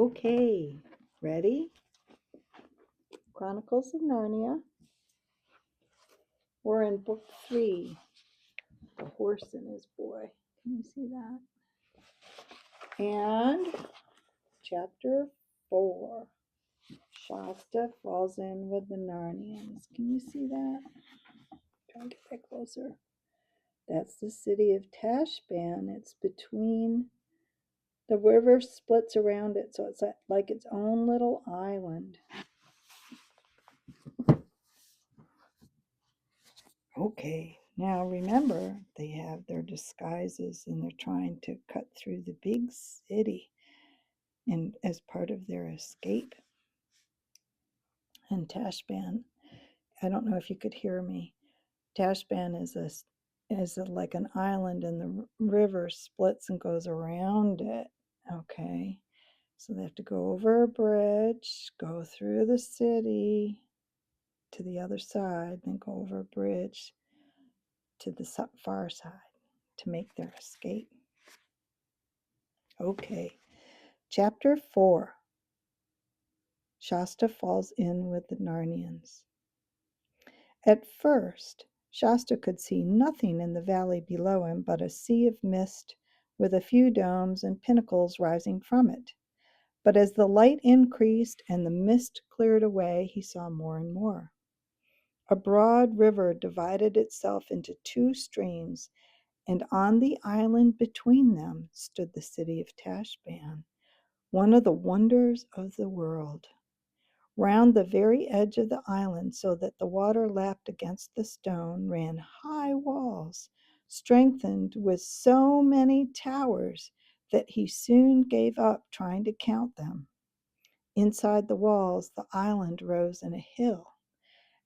Okay, ready? Chronicles of Narnia. We're in book 3, The Horse and His Boy. Can you see that? And chapter 4, Shasta falls in with the Narnians. Can you see that? Try and get that closer. That's the city of Tashban. It's between, the river splits around it, so it's like its own little island. Okay, now remember, they have their disguises and they're trying to cut through the big city and as part of their escape. And Tashban, I don't know if you could hear me. Tashban is like an island, and the river splits and goes around it. Okay, so they have to go over a bridge, go through the city to the other side, then go over a bridge to the far side to make their escape. Okay, chapter 4. Shasta falls in with the Narnians. At first, Shasta could see nothing in the valley below him but a sea of mist with a few domes and pinnacles rising from it. But as the light increased and the mist cleared away, he saw more and more. A broad river divided itself into 2 streams, and on the island between them stood the city of Tashban, one of the wonders of the world. Round the very edge of the island, so that the water lapped against the stone, ran high walls, strengthened with so many towers that he soon gave up trying to count them. Inside the walls, the island rose in a hill,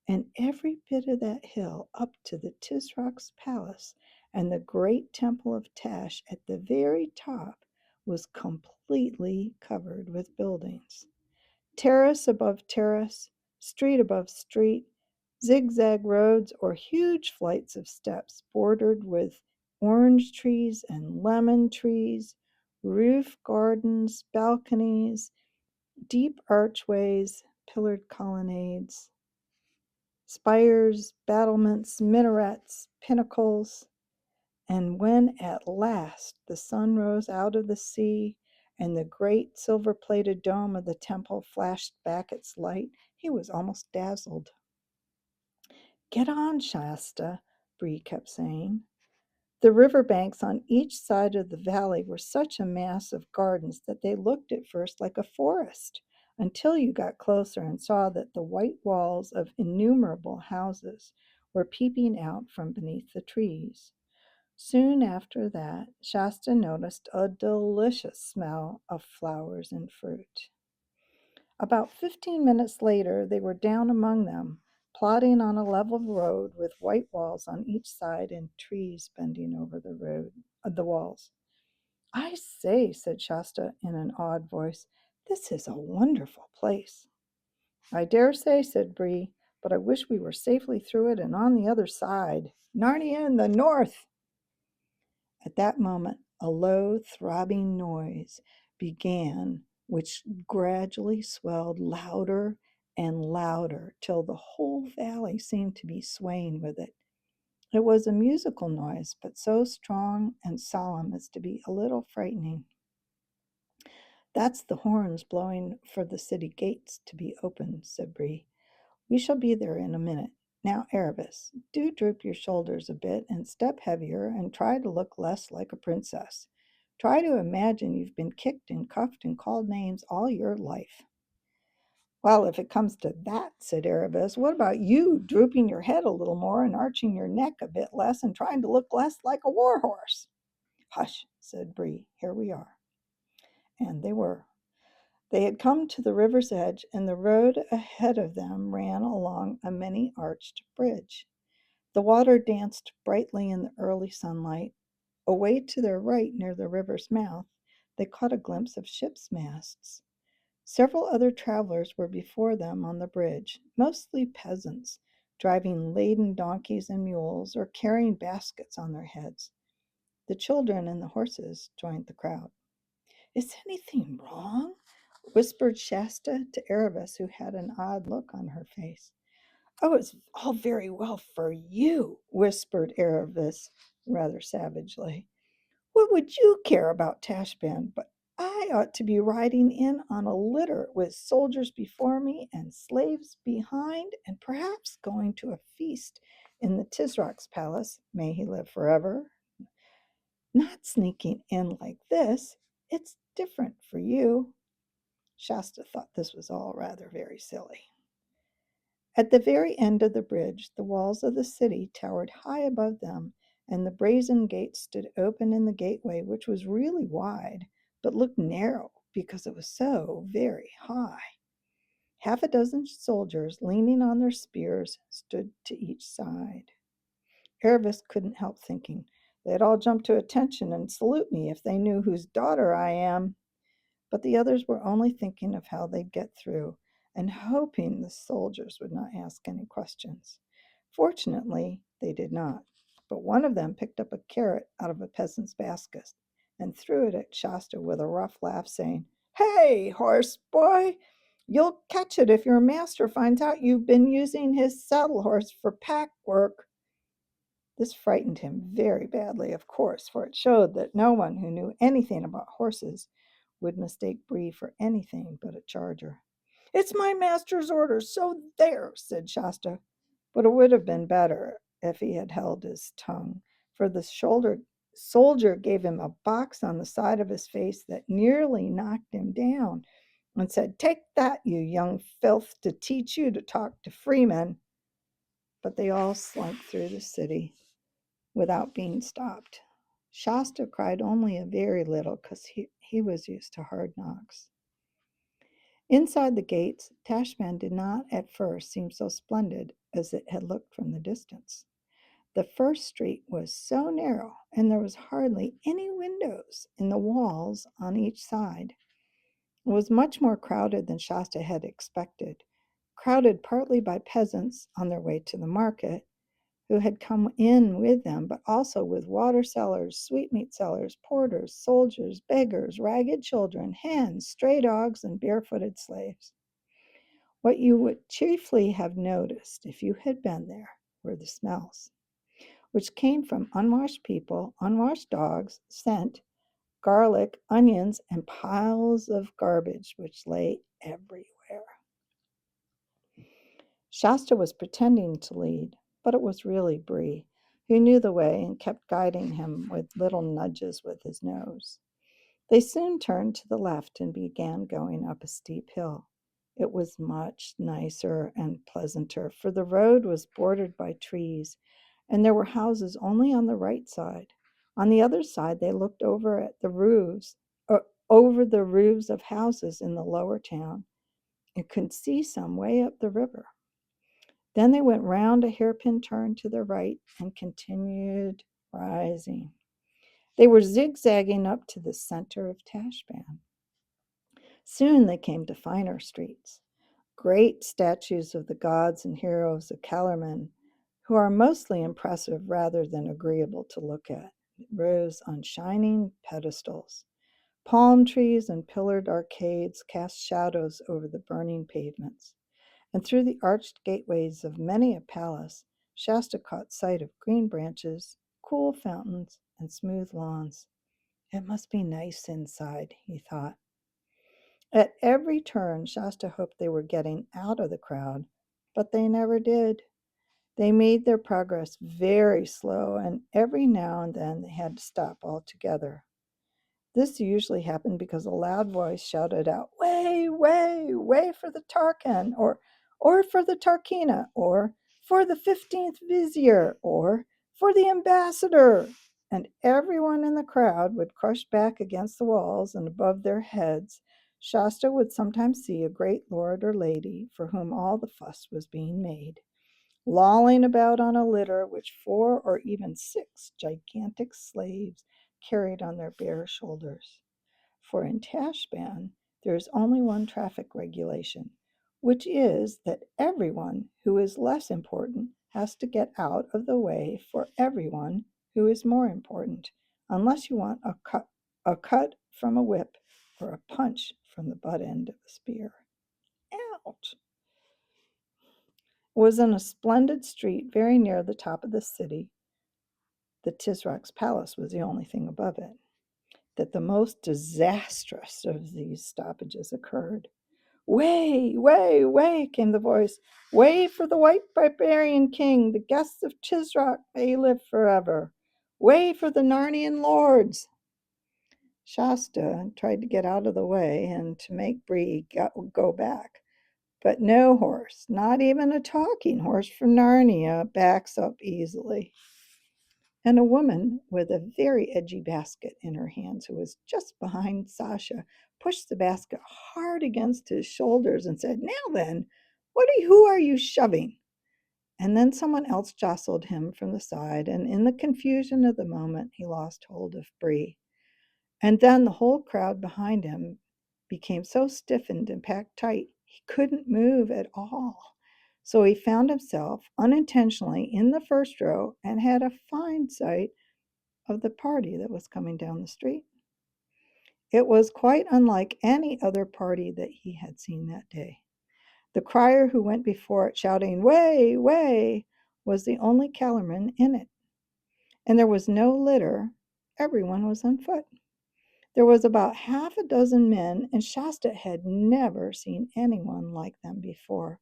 and every bit of that hill up to the Tisrock's palace and the great temple of Tash at the very top was completely covered with buildings. Terrace above terrace, street above street, zigzag roads or huge flights of steps bordered with orange trees and lemon trees, roof gardens, balconies, deep archways, pillared colonnades, spires, battlements, minarets, pinnacles. And when at last the sun rose out of the sea and the great silver-plated dome of the temple flashed back its light, he was almost dazzled. "Get on, Shasta," Bree kept saying. The river banks on each side of the valley were such a mass of gardens that they looked at first like a forest, until you got closer and saw that the white walls of innumerable houses were peeping out from beneath the trees. Soon after that, Shasta noticed a delicious smell of flowers and fruit. About 15 minutes later, they were down among them, plodding on a level road with white walls on each side and trees bending over the walls. "I say," said Shasta in an awed voice, "this is a wonderful place." "I dare say," said Bree, "but I wish we were safely through it and on the other side. Narnia in the north!" At that moment, a low, throbbing noise began, which gradually swelled louder and louder till the whole valley seemed to be swaying with it. It was a musical noise, but so strong and solemn as to be a little frightening. "That's the horns blowing for the city gates to be opened," said Bree. "We shall be there in a minute. Now, Erebus, do droop your shoulders a bit and step heavier and try to look less like a princess. Try to imagine you've been kicked and cuffed and called names all your life." "Well, if it comes to that," said Erebus, "what about you drooping your head a little more and arching your neck a bit less and trying to look less like a warhorse?" "Hush," said Bree. "Here we are." And they were. They had come to the river's edge, and the road ahead of them ran along a many-arched bridge. The water danced brightly in the early sunlight. Away to their right, near the river's mouth, they caught a glimpse of ships' masts. Several other travelers were before them on the bridge, mostly peasants, driving laden donkeys and mules or carrying baskets on their heads. The children and the horses joined the crowd. "Is anything wrong? whispered Shasta to Erebus, who had an odd look on her face. Oh, it's all very well for you, whispered Erebus rather savagely. What would you care about Tashband? But I ought to be riding in on a litter with soldiers before me and slaves behind, and perhaps going to a feast in the Tisrock's palace, may he live forever. Not sneaking in like this. It's different for you. Shasta thought this was all rather very silly. At the very end of the bridge, the walls of the city towered high above them, and the brazen gate stood open in the gateway, which was really wide, but looked narrow because it was so very high. Half a dozen soldiers, leaning on their spears, stood to each side. Erebus couldn't help thinking, they'd all jump to attention and salute me if they knew whose daughter I am. But the others were only thinking of how they'd get through and hoping the soldiers would not ask any questions. Fortunately, they did not. But one of them picked up a carrot out of a peasant's basket and threw it at Shasta with a rough laugh, saying, Hey, horse boy, you'll catch it if your master finds out you've been using his saddle horse for pack work. This frightened him very badly, of course, for it showed that no one who knew anything about horses would mistake Bree for anything but a charger. It's my master's orders, so there, said Shasta. But it would have been better if he had held his tongue, for the soldier gave him a box on the side of his face that nearly knocked him down and said, Take that, you young filth, to teach you to talk to freemen. But they all slunk through the city without being stopped. Shasta cried only a very little because he was used to hard knocks. Inside the gates, Tashband did not at first seem so splendid as it had looked from the distance. The first street was so narrow, and there was hardly any windows in the walls on each side. It was much more crowded than Shasta had expected, crowded partly by peasants on their way to the market, who had come in with them, but also with water sellers, sweetmeat sellers, porters, soldiers, beggars, ragged children, hens, stray dogs, and barefooted slaves. What you would chiefly have noticed if you had been there were the smells, which came from unwashed people, unwashed dogs, scent, garlic, onions, and piles of garbage which lay everywhere. Shasta was pretending to lead, but it was really Bree, who knew the way and kept guiding him with little nudges with his nose. They soon turned to the left and began going up a steep hill. It was much nicer and pleasanter, for the road was bordered by trees, and there were houses only on the right side. On the other side, they looked over at the roofs, over the roofs of houses in the lower town, and could see some way up the river. Then they went round a hairpin turn to the right and continued rising. They were zigzagging up to the center of Tashband. Soon they came to finer streets, great statues of the gods and heroes of Calormen, who are mostly impressive rather than agreeable to look at, rose on shining pedestals. Palm trees and pillared arcades cast shadows over the burning pavements, and through the arched gateways of many a palace, Shasta caught sight of green branches, cool fountains, and smooth lawns. It must be nice inside, he thought. At every turn, Shasta hoped they were getting out of the crowd, but they never did. They made their progress very slow, and every now and then they had to stop altogether. This usually happened because a loud voice shouted out, Way, way, way for the Tarkan, or for the Tarkina, or for the 15th Vizier, or for the ambassador. And everyone in the crowd would crush back against the walls, and above their heads, Shasta would sometimes see a great lord or lady for whom all the fuss was being made, lolling about on a litter which 4 or even 6 gigantic slaves carried on their bare shoulders. For in Tashband, there is only one traffic regulation, which is that everyone who is less important has to get out of the way for everyone who is more important, unless you want a cut from a whip or a punch from the butt end of a spear. Ouch! It was in a splendid street very near the top of the city. The Tisrock's palace was the only thing above it, that the most disastrous of these stoppages occurred. Way, way, way, came the voice. Way for the white barbarian king, the guests of Chisrock may live forever. Way for the Narnian lords. Shasta tried to get out of the way and to make Bree go back. But no horse, not even a talking horse from Narnia, backs up easily. And a woman with a very edgy basket in her hands, who was just behind Sasha, pushed the basket hard against his shoulders and said, Now then, who are you shoving? And then someone else jostled him from the side, and in the confusion of the moment, he lost hold of Bree. And then the whole crowd behind him became so stiffened and packed tight, he couldn't move at all. So he found himself unintentionally in the first row and had a fine sight of the party that was coming down the street. It was quite unlike any other party that he had seen that day. The crier who went before it shouting, Way, way, was the only Kellerman in it. And there was no litter. Everyone was on foot. There was about half a dozen men, and Shasta had never seen anyone like them before.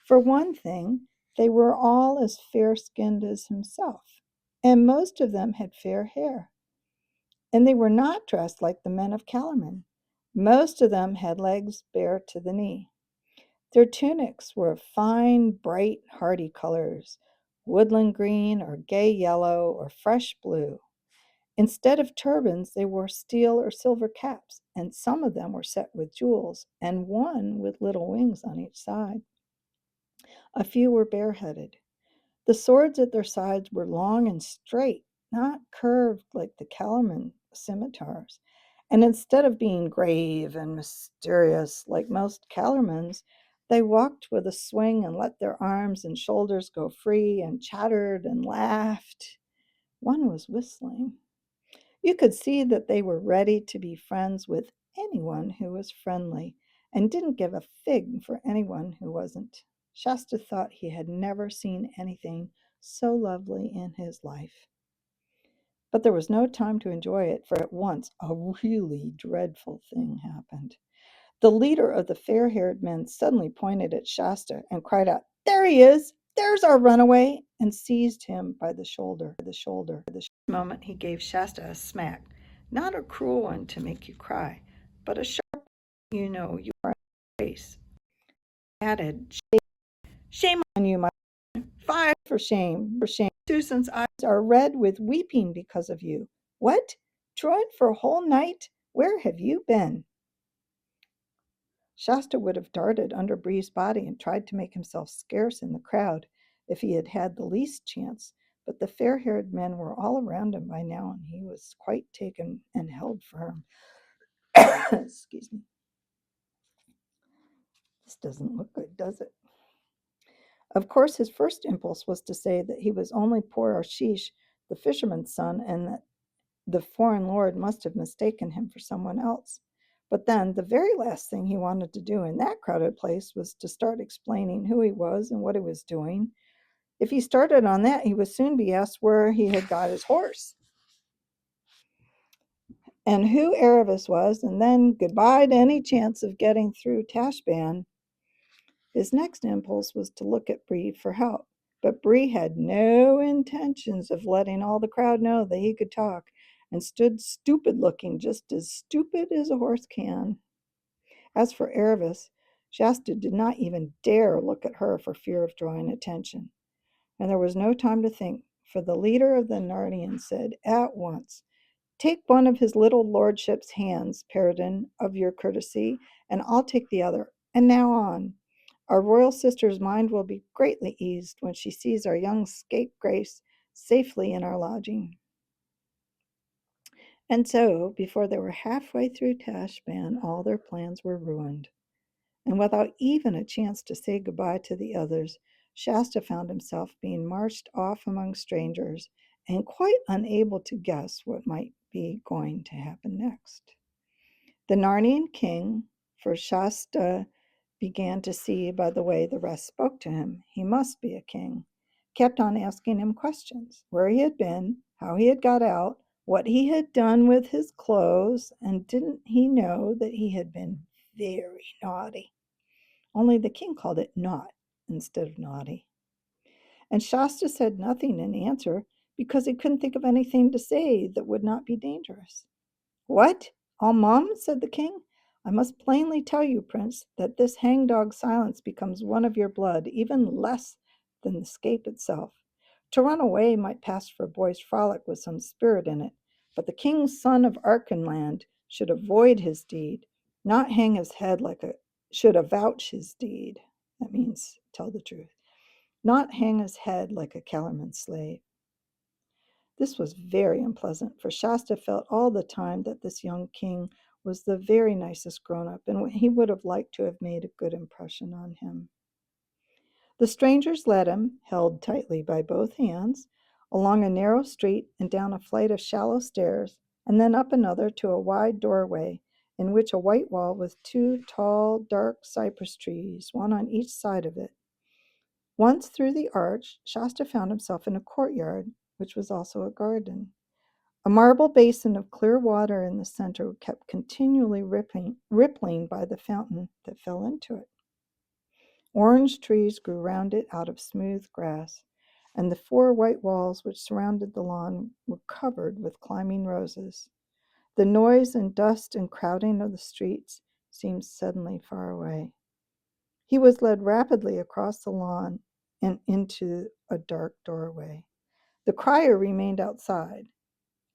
For one thing, they were all as fair-skinned as himself, and most of them had fair hair. And they were not dressed like the men of Kellerman. Most of them had legs bare to the knee. Their tunics were of fine, bright, hardy colors, woodland green or gay yellow or fresh blue. Instead of turbans, they wore steel or silver caps, and some of them were set with jewels, and one with little wings on each side. A few were bareheaded. The swords at their sides were long and straight, not curved like the Kellerman scimitars. And instead of being grave and mysterious like most Kellermans, they walked with a swing and let their arms and shoulders go free and chattered and laughed. One was whistling. You could see that they were ready to be friends with anyone who was friendly and didn't give a fig for anyone who wasn't. Shasta thought he had never seen anything so lovely in his life. But there was no time to enjoy it, for at once a really dreadful thing happened. The leader of the fair-haired men suddenly pointed at Shasta and cried out, There he is! There's our runaway! And seized him by the shoulder. The moment he gave Shasta a smack, not a cruel one to make you cry, but a sharp one, you know you are in the face. He added, Shame on you, my son. Fie for shame, for shame. Susan's eyes are red with weeping because of you. What? Truant for a whole night? Where have you been? Shasta would have darted under Bree's body and tried to make himself scarce in the crowd if he had had the least chance, but the fair-haired men were all around him by now, and he was quite taken and held firm. Excuse me. This doesn't look good, does it? Of course, his first impulse was to say that he was only poor Ashish, the fisherman's son, and that the foreign lord must have mistaken him for someone else. But then the very last thing he wanted to do in that crowded place was to start explaining who he was and what he was doing. If he started on that, he would soon be asked where he had got his horse and who Erebus was, and then goodbye to any chance of getting through Tashbaan. His next impulse was to look at Bree for help, but Bree had no intentions of letting all the crowd know that he could talk, and stood stupid looking, just as stupid as a horse can. As for Erebus, Shasta did not even dare look at her for fear of drawing attention. And there was no time to think, for the leader of the Narnians said at once, Take one of his little lordship's hands, Peridon, of your courtesy, and I'll take the other. And now on. Our royal sister's mind will be greatly eased when she sees our young scapegrace safely in our lodging. And so, before they were halfway through Tashbaan, all their plans were ruined. And without even a chance to say goodbye to the others, Shasta found himself being marched off among strangers and quite unable to guess what might be going to happen next. The Narnian king, for Shasta began to see by the way the rest spoke to him, he must be a king, kept on asking him questions: where he had been, how he had got out, what he had done with his clothes, and didn't he know that he had been very naughty. Only the king called it not instead of naughty. And Shasta said nothing in answer because he couldn't think of anything to say that would not be dangerous. What? All mum? Said the king. I must plainly tell you, prince, that this hangdog silence becomes one of your blood, even less than the scape itself. To run away might pass for a boy's frolic with some spirit in it, but the king's son of Archenland should avoid his deed, not hang his head like a should avouch his deed. That means tell the truth. Not hang his head like a Kellerman's slave. This was very unpleasant, for Shasta felt all the time that this young king was the very nicest grown up, and he would have liked to have made a good impression on him. The strangers led him, held tightly by both hands, along a narrow street and down a flight of shallow stairs, and then up another to a wide doorway in which a white wall with two tall, dark cypress trees, one on each side of it. Once through the arch, Shasta found himself in a courtyard, which was also a garden. A marble basin of clear water in the center kept continually rippling by the fountain that fell into it. Orange trees grew round it out of smooth grass, and the 4 white walls which surrounded the lawn were covered with climbing roses. The noise and dust and crowding of the streets seemed suddenly far away. He was led rapidly across the lawn and into a dark doorway. The crier remained outside.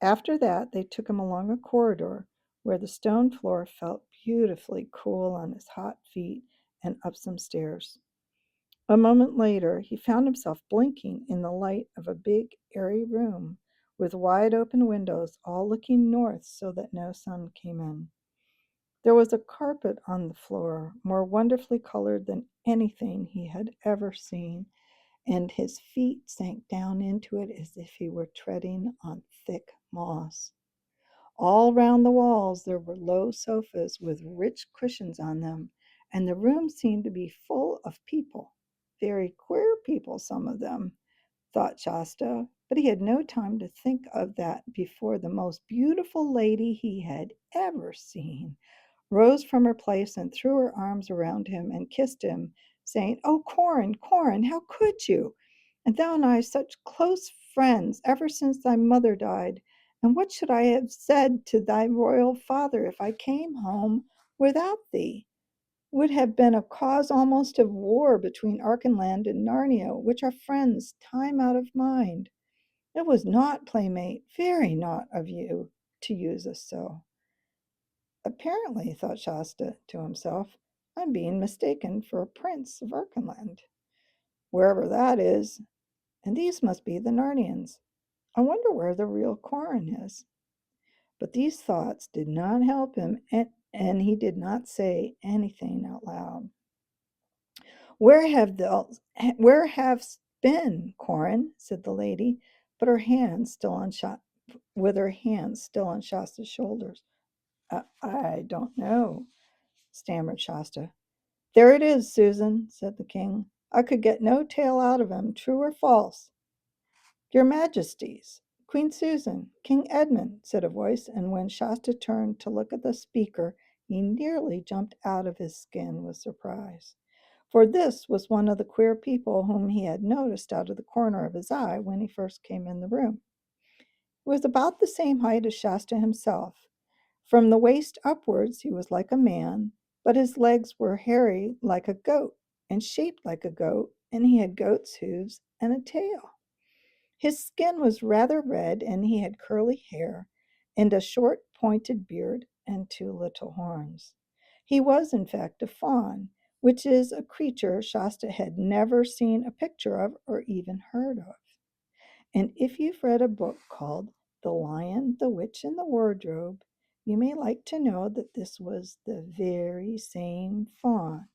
After that, they took him along a corridor where the stone floor felt beautifully cool on his hot feet and up some stairs. A moment later, he found himself blinking in the light of a big, airy room with wide open windows, all looking north so that no sun came in. There was a carpet on the floor, more wonderfully colored than anything he had ever seen, and his feet sank down into it as if he were treading on thick moss. All round the walls there were low sofas with rich cushions on them, and the room seemed to be full of people. Very queer people, some of them, thought Shasta, but he had no time to think of that before the most beautiful lady he had ever seen rose from her place and threw her arms around him and kissed him, saying, "Oh, Corin, Corin, how could you? And thou and I such close friends ever since thy mother died. And what should I have said to thy royal father if I came home without thee? Would have been a cause almost of war between Archenland and Narnia, which are friends time out of mind. It was not, playmate, very not of you to use us so." Apparently, thought Shasta to himself, I'm being mistaken for a prince of Archenland, wherever that is, and these must be the Narnians. I wonder where the real Corin is. But these thoughts did not help him, and he did not say anything out loud. Where have been, Corin? Said the lady, but her hands still on with her hands still on Shasta's shoulders. I don't know, stammered Shasta. There it is, Susan, said the king. I could get no tale out of him, true or false. Your Majesties, Queen Susan, King Edmund, said a voice, and when Shasta turned to look at the speaker, he nearly jumped out of his skin with surprise. For this was one of the queer people whom he had noticed out of the corner of his eye when he first came in the room. He was about the same height as Shasta himself. From the waist upwards he was like a man, but his legs were hairy like a goat, and shaped like a goat, and he had goat's hooves and a tail. His skin was rather red, and he had curly hair, and a short pointed beard, and 2 little horns. He was, in fact, a faun, which is a creature Shasta had never seen a picture of or even heard of. And if you've read a book called The Lion, the Witch, and the Wardrobe, you may like to know that this was the very same faun,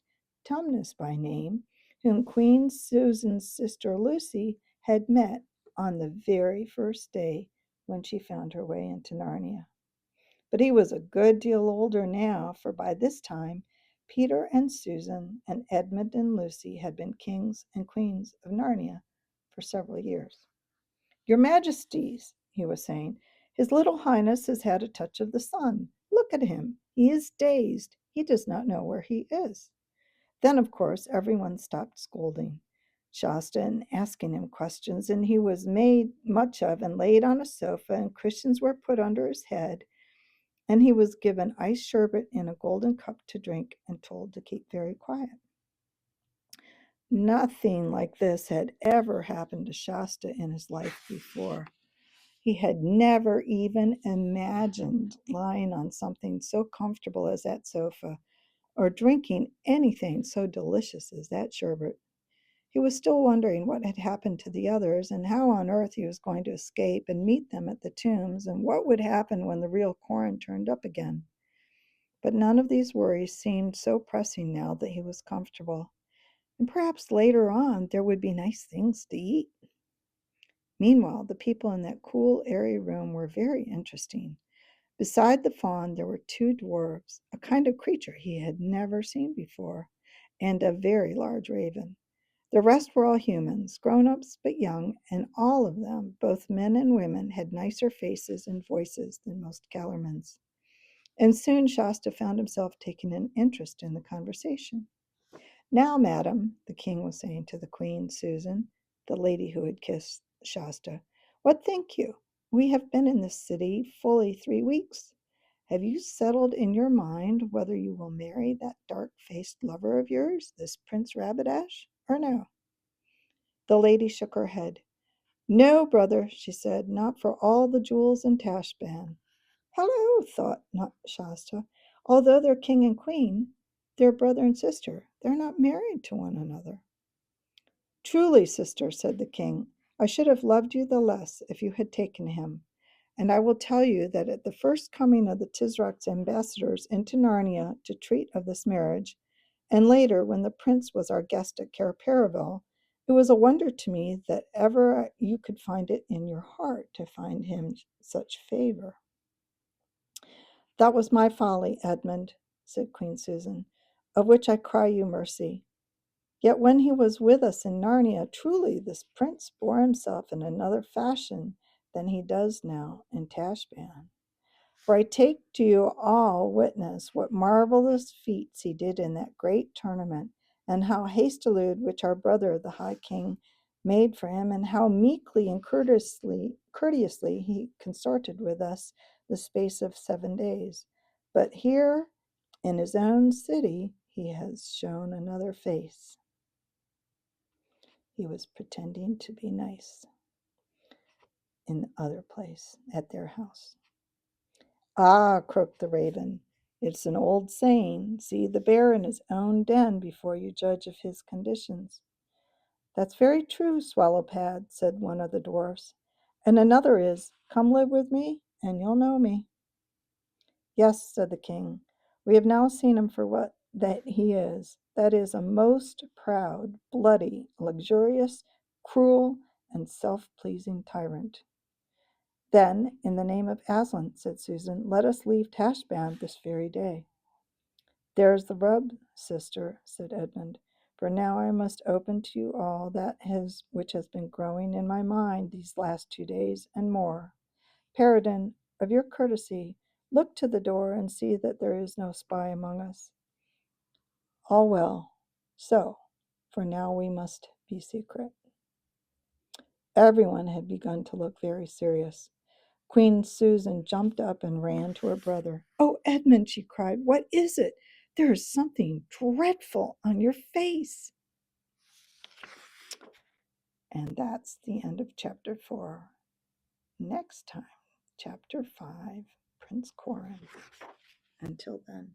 Tumnus by name, whom Queen Susan's sister Lucy had met on the very first day when she found her way into Narnia. But he was a good deal older now, for by this time Peter and Susan and Edmund and Lucy had been kings and queens of Narnia for several years. Your Majesties, he was saying, His little Highness has had a touch of the sun. Look at him. He is dazed. He does not know where he is. Then, of course, everyone stopped scolding Shasta and asking him questions, and he was made much of and laid on a sofa, and cushions were put under his head, and he was given iced sherbet in a golden cup to drink and told to keep very quiet. Nothing like this had ever happened to Shasta in his life before. He had never even imagined lying on something so comfortable as that sofa, or drinking anything so delicious as that sherbet. He was still wondering what had happened to the others, and how on earth he was going to escape and meet them at the tombs, and what would happen when the real Corin turned up again. But none of these worries seemed so pressing now that he was comfortable, and perhaps later on there would be nice things to eat. Meanwhile, the people in that cool, airy room were very interesting. Beside the fawn, there were two dwarfs, a kind of creature he had never seen before, and a very large raven. The rest were all humans, grown-ups but young, and all of them, both men and women, had nicer faces and voices than most Calormans. And soon Shasta found himself taking an interest in the conversation. Now, madam, the king was saying to the queen, Susan, the lady who had kissed Shasta, what think you? We have been in this city fully 3 weeks. Have you settled in your mind whether you will marry that dark-faced lover of yours, this Prince Rabadash, or no? The lady shook her head. No, brother, she said, not for all the jewels in Tashbaan. Hello, thought not Shasta. Although they're king and queen, they're brother and sister. They're not married to one another. Truly, sister, said the king, I should have loved you the less if you had taken him. And I will tell you that at the first coming of the Tisroc's ambassadors into Narnia to treat of this marriage, and later when the prince was our guest at Cair Paravel, it was a wonder to me that ever you could find it in your heart to find him such favor. That was my folly, Edmund, said Queen Susan, of which I cry you mercy. Yet when he was with us in Narnia, truly this prince bore himself in another fashion than he does now in Tashbaan. For I take to you all witness what marvelous feats he did in that great tournament, and how hastelude which our brother the High King made for him, and how meekly and courteously he consorted with us the space of 7 days. But here in his own city he has shown another face. He was pretending to be nice in the other place at their house. Ah, croaked the raven, it's an old saying, see the bear in his own den before you judge of his conditions. That's very true, Swallowpad, said one of the dwarfs. And another is, come live with me, and you'll know me. Yes, said the king, we have now seen him for what that he is. That is a most proud, bloody, luxurious, cruel, and self-pleasing tyrant. Then, in the name of Aslan, said Susan, let us leave Tashbaan this very day. There's the rub, sister, said Edmund, for now I must open to you all which has been growing in my mind these last 2 days and more. Paradin, of your courtesy, look to the door and see that there is no spy among us. All well. So, for now we must be secret. Everyone had begun to look very serious. Queen Susan jumped up and ran to her brother. Oh, Edmund, she cried, what is it? There is something dreadful on your face. And that's the end of chapter 4. Next time, chapter 5, Prince Corin. Until then.